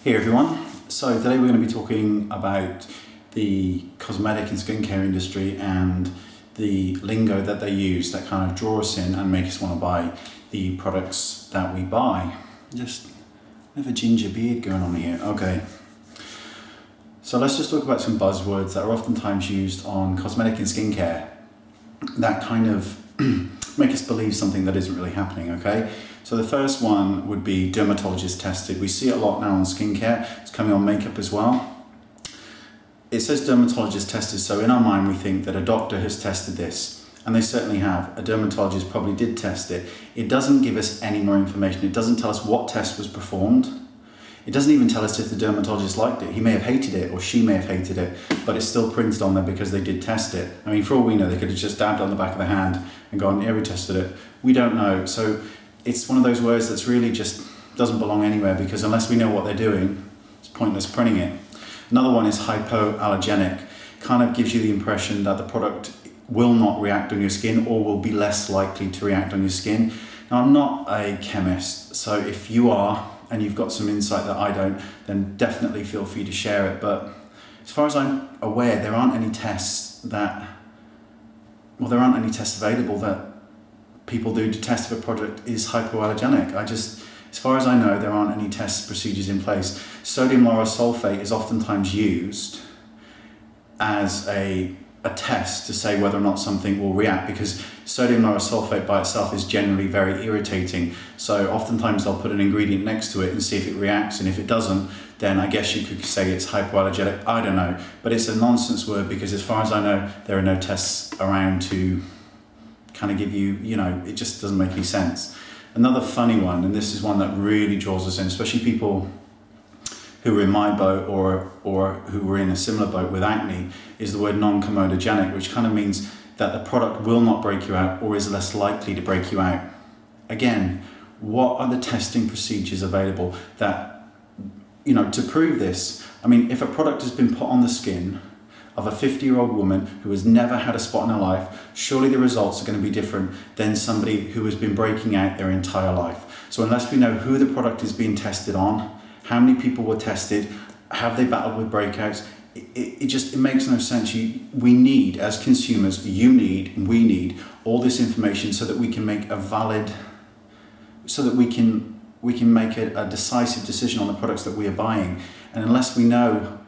Hey everyone, so today we're going to be talking about the cosmetic and skincare industry and the lingo that they use that kind of draw us in and make us want to buy the products that we buy. Just have a ginger beard going on here. Okay, so let's just talk about some buzzwords that are oftentimes used on cosmetic and skincare that kind of make us believe something that isn't really happening, okay? So the first one would be dermatologist tested. We see it a lot now on skincare. It's coming on makeup as well. It says dermatologist tested, so in our mind we think that a doctor has tested this, and they certainly have. A dermatologist probably did test it. It doesn't give us any more information. It doesn't tell us what test was performed. It doesn't even tell us if the dermatologist liked it. He may have hated it or she may have hated it, but it's still printed on there because they did test it. I mean, for all we know, they could have just dabbed it on the back of the hand and gone, yeah, we tested it. We don't know. So it's one of those words that's really just doesn't belong anywhere, because unless we know what they're doing, it's pointless printing it. Another one is hypoallergenic. Kind of gives you the impression that the product will not react on your skin or will be less likely to react on your skin. Now, I'm not a chemist, so if you are and you've got some insight that I don't, then definitely feel free to share it. But as far as I'm aware, there aren't any tests available that people do to test if a product is hypoallergenic. As far as I know, there aren't any test procedures in place. Sodium lauryl sulfate is oftentimes used as a test to say whether or not something will react, because sodium lauryl sulfate by itself is generally very irritating. So oftentimes they'll put an ingredient next to it and see if it reacts, and if it doesn't, then I guess you could say it's hypoallergenic. I don't know, but it's a nonsense word, because as far as I know, there are no tests around to kind of give you, it just doesn't make any sense. Another funny one, and this is one that really draws us in, especially people who are in my boat or who were in a similar boat with acne, is the word non-moisturised, which kind of means that the product will not break you out or is less likely to break you out. Again, what are the testing procedures available that, to prove this? I mean, if a product has been put on the skin of a 50-year-old woman who has never had a spot in her life, surely the results are going to be different than somebody who has been breaking out their entire life. So unless we know who the product is being tested on, how many people were tested, have they battled with breakouts, it makes no sense. We need, as consumers, we need all this information so that we can make a decisive decision on the products that we are buying. And unless we know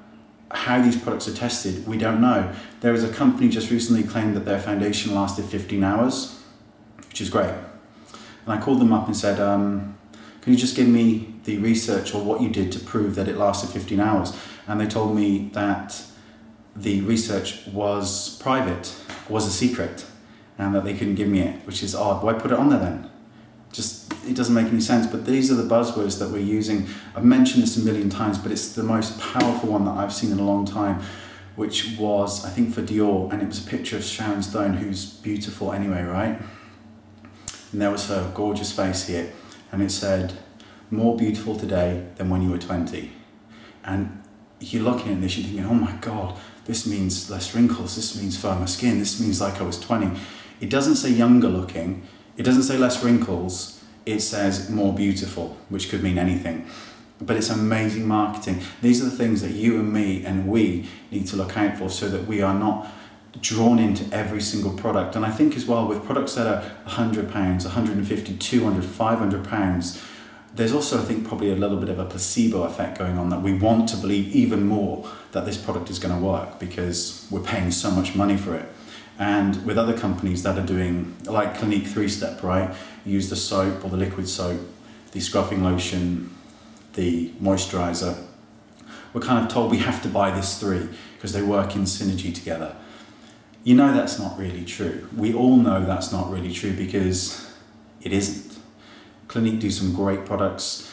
how these products are tested, we don't know. There is a company just recently claimed that their foundation lasted 15 hours, which is great. And I called them up and said, can you just give me the research or what you did to prove that it lasted 15 hours? And they told me that the research was private, was a secret, and that they couldn't give me it, which is odd. Why put it on there then? It doesn't make any sense. But these are the buzzwords that we're using. I've mentioned this a million times, but it's the most powerful one that I've seen in a long time, which was, I think, for Dior, and it was a picture of Sharon Stone, who's beautiful anyway, right? And there was her gorgeous face here, and it said, "More beautiful today than when you were 20. And you're looking at this, you're thinking, oh my God, this means less wrinkles, this means firmer skin, this means like I was 20. It doesn't say younger looking, it doesn't say less wrinkles, it says more beautiful, which could mean anything. But it's amazing marketing. These are the things that you and me and we need to look out for, so that we are not drawn into every single product. And I think as well, with products that are £100, £150, £200, £500, there's also, I think, probably a little bit of a placebo effect going on, that we want to believe even more that this product is going to work because we're paying so much money for it. And with other companies that are doing, like Clinique 3-Step, right? You use the soap or the liquid soap, the scrubbing lotion, the moisturizer. We're kind of told we have to buy this 3 because they work in synergy together. That's not really true. We all know that's not really true, because it isn't. Clinique do some great products,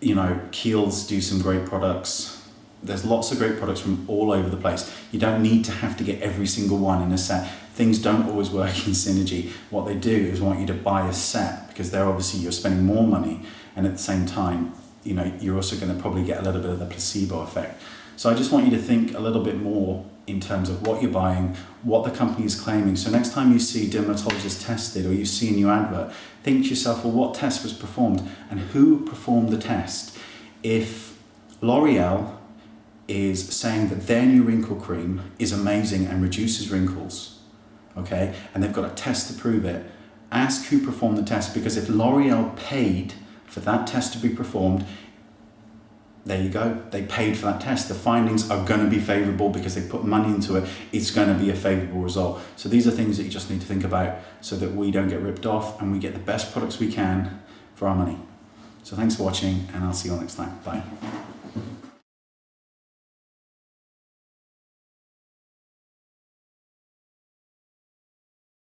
Kiehl's do some great products. There's lots of great products from all over the place. You don't need to have to get every single one in a set. Things don't always work in synergy. What they do is want you to buy a set, because you're spending more money, and at the same time, you're also going to probably get a little bit of the placebo effect. So I just want you to think a little bit more in terms of what you're buying, what the company is claiming. So next time you see dermatologist tested, or you see a new advert, think to yourself, well, what test was performed and who performed the test? If L'Oreal is saying that their new wrinkle cream is amazing and reduces wrinkles, okay? And they've got a test to prove it. Ask who performed the test, because if L'Oreal paid for that test to be performed, there you go, they paid for that test. The findings are going to be favourable because they put money into it. It's going to be a favourable result. So these are things that you just need to think about so that we don't get ripped off and we get the best products we can for our money. So thanks for watching, and I'll see you all next time. Bye.